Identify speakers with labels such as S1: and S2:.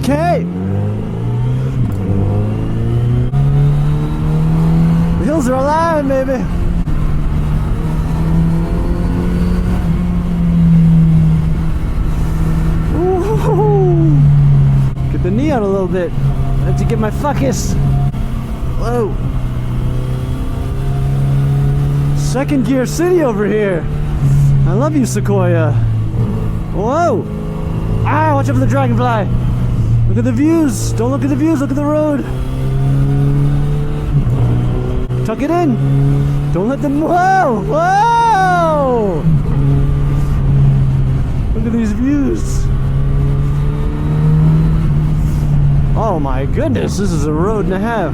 S1: Okay. The hills are alive, baby. Ooh. Get the knee out a little bit. I have to get my focus. Whoa. Second gear city over here. I love you, Sequoia. Whoa. Ah, watch out for the dragonfly. Look at the views. Don't look at the views, look at the road. Tuck it in. Don't let them. Whoa! Whoa! Look at these views. Oh my goodness, this is a road and a half.